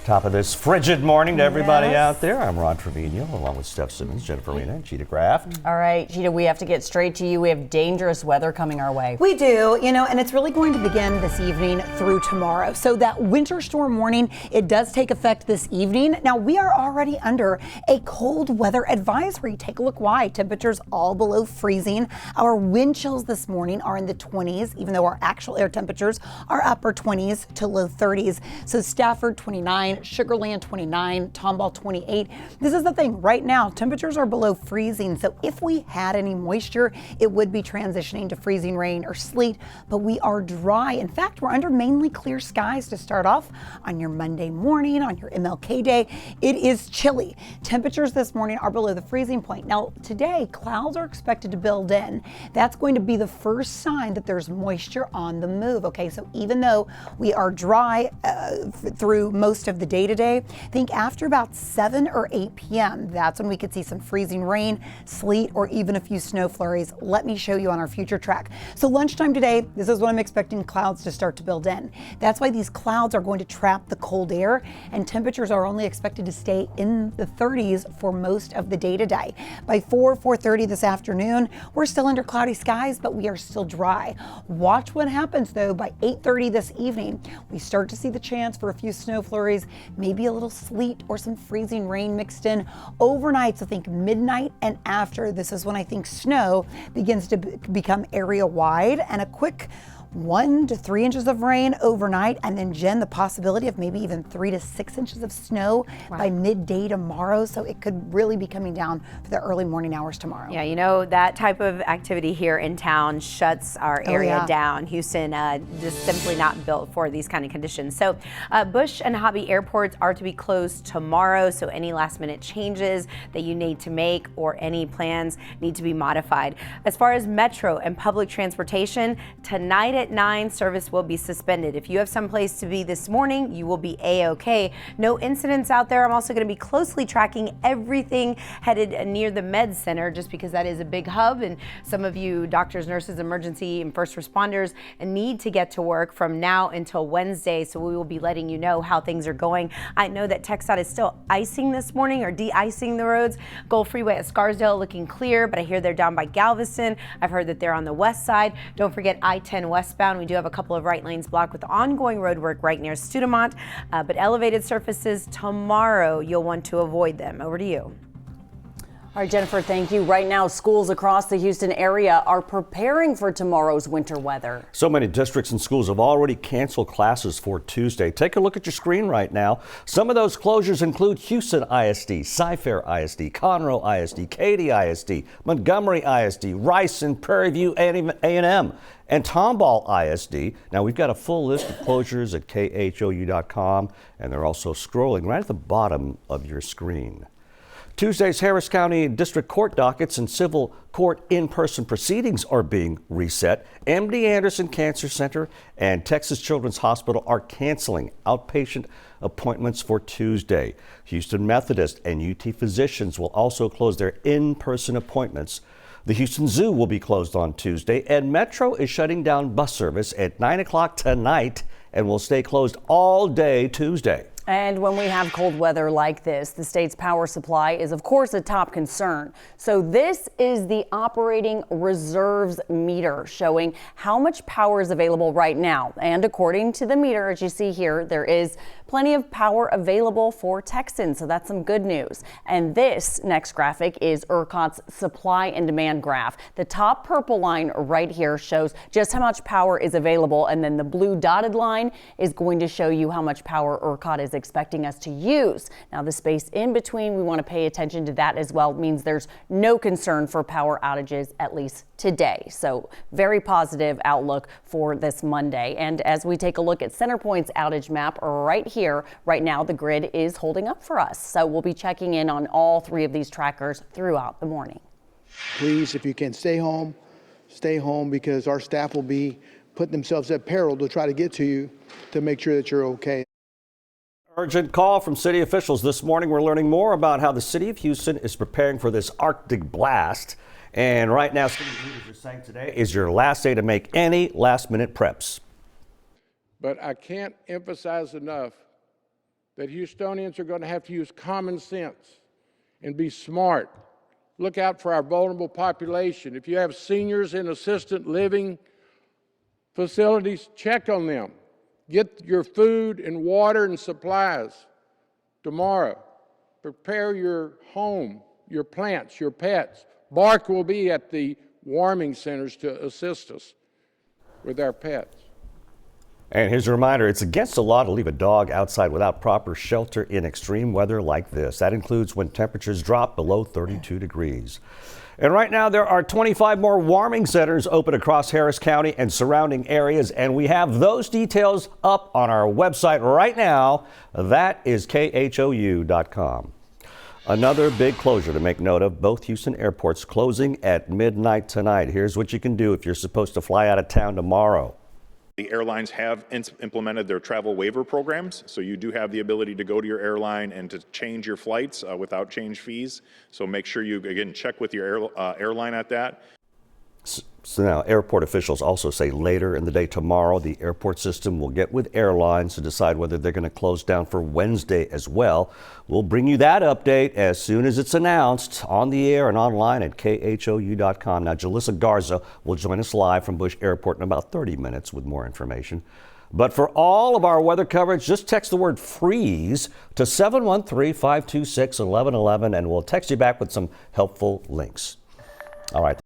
Top of this frigid morning to everybody out there. I'm Ron Trevino, along with Steph Simmons, Jennifer Rena, and Cheetah Craft. All right, Cheetah, we have to get straight to you. We have dangerous weather coming our way. We do, and it's really going to begin this evening through tomorrow. So that winter storm warning, it does take effect this evening. Now, we are already under a cold weather advisory. Take a look why. Temperatures all below freezing. Our wind chills this morning are in the 20s, even though our actual air temperatures are upper 20s to low 30s. So Stafford, 29. Sugar Land 29, Tomball 28. This is the thing right now, temperatures are below freezing. So if we had any moisture, it would be transitioning to freezing rain or sleet, but we are dry. In fact, we're under mainly clear skies to start off on your Monday morning, on your MLK day. It is chilly. Temperatures this morning are below the freezing point. Now today, clouds are expected to build in. That's going to be the first sign that there's moisture on the move. Okay, so even though we are dry through most of the day today, I think after about 7 or 8 p.m., that's when we could see some freezing rain, sleet, or even a few snow flurries. Let me show you on our future track. So lunchtime today, this is when I'm expecting clouds to start to build in. That's why these clouds are going to trap the cold air, and temperatures are only expected to stay in the 30s for most of the day today. By 4:30 this afternoon, we're still under cloudy skies, but we are still dry. Watch what happens though. By 8:30 this evening, we start to see the chance for a few snow flurries, maybe a little sleet or some freezing rain mixed in overnight. So think midnight and after. This is when I think snow begins to become area wide, and a quick 1 to 3 inches of rain overnight, and then Jen, the possibility of maybe even 3 to 6 inches of snow by midday tomorrow. So it could really be coming down for the early morning hours tomorrow. Yeah, that type of activity here in town shuts our area down. Houston just simply not built for these kind of conditions. So Bush and Hobby airports are to be closed tomorrow. So any last minute changes that you need to make or any plans need to be modified. As far as metro and public transportation, tonight at 9, service will be suspended. If you have someplace to be this morning, you will be A-OK. No incidents out there. I'm also going to be closely tracking everything headed near the Med Center, just because that is a big hub, and some of you doctors, nurses, emergency and first responders need to get to work from now until Wednesday. So we will be letting you know how things are going. I know that TxDOT is still icing this morning, or de-icing the roads. Gulf Freeway at Scarsdale looking clear, but I hear they're down by Galveston. I've heard that they're on the west side. Don't forget I-10 westbound. We do have a couple of right lanes blocked with ongoing road work right near Studemont, but elevated surfaces tomorrow, you'll want to avoid them. Over to you. All right, Jennifer, thank you. Right now, schools across the Houston area are preparing for tomorrow's winter weather. So many districts and schools have already canceled classes for Tuesday. Take a look at your screen right now. Some of those closures include Houston ISD, Cy-Fair ISD, Conroe ISD, Katy ISD, Montgomery ISD, Rice and Prairie View A&M, and Tomball ISD. Now, we've got a full list of closures at khou.com, and they're also scrolling right at the bottom of your screen. Tuesday's Harris County District Court dockets and civil court in-person proceedings are being reset. MD Anderson Cancer Center and Texas Children's Hospital are canceling outpatient appointments for Tuesday. Houston Methodist and UT Physicians will also close their in-person appointments. The Houston Zoo will be closed on Tuesday, and Metro is shutting down bus service at 9 o'clock tonight and will stay closed all day Tuesday. And when we have cold weather like this, the state's power supply is, of course, a top concern. So this is the operating reserves meter showing how much power is available right now. And according to the meter, as you see here, there is plenty of power available for Texans. So that's some good news. And this next graphic is ERCOT's supply and demand graph. The top purple line right here shows just how much power is available. And then the blue dotted line is going to show you how much power ERCOT is expecting us to use. Now, the space in between, we want to pay attention to that as well. It means there's no concern for power outages, at least today. So very positive outlook for this Monday. And as we take a look at CenterPoint's outage map right here, right now the grid is holding up for us. So we'll be checking in on all 3 of these trackers throughout the morning. Please, if you can, stay home because our staff will be putting themselves at peril to try to get to you to make sure that you're okay. Urgent call from city officials this morning. We're learning more about how the city of Houston is preparing for this Arctic blast. And right now, city leaders are saying today is your last day to make any last minute preps. But I can't emphasize enough that Houstonians are going to have to use common sense and be smart. Look out for our vulnerable population. If you have seniors in assisted living facilities, check on them. Get your food and water and supplies tomorrow. Prepare your home, your plants, your pets. Bark will be at the warming centers to assist us with our pets. And here's a reminder, it's against the law to leave a dog outside without proper shelter in extreme weather like this. That includes when temperatures drop below 32 degrees. And right now there are 25 more warming centers open across Harris County and surrounding areas, and we have those details up on our website right now. That is khou.com. Another big closure to make note of, both Houston airports closing at midnight tonight. Here's what you can do if you're supposed to fly out of town tomorrow. The airlines have implemented their travel waiver programs, so you do have the ability to go to your airline and to change your flights without change fees. So make sure you, again, check with your airline at that. So now airport officials also say later in the day tomorrow, the airport system will get with airlines to decide whether they're going to close down for Wednesday as well. We'll bring you that update as soon as it's announced on the air and online at khou.com. Now, Jalissa Garza will join us live from Bush Airport in about 30 minutes with more information. But for all of our weather coverage, just text the word freeze to 713-526-1111 and we'll text you back with some helpful links. All right.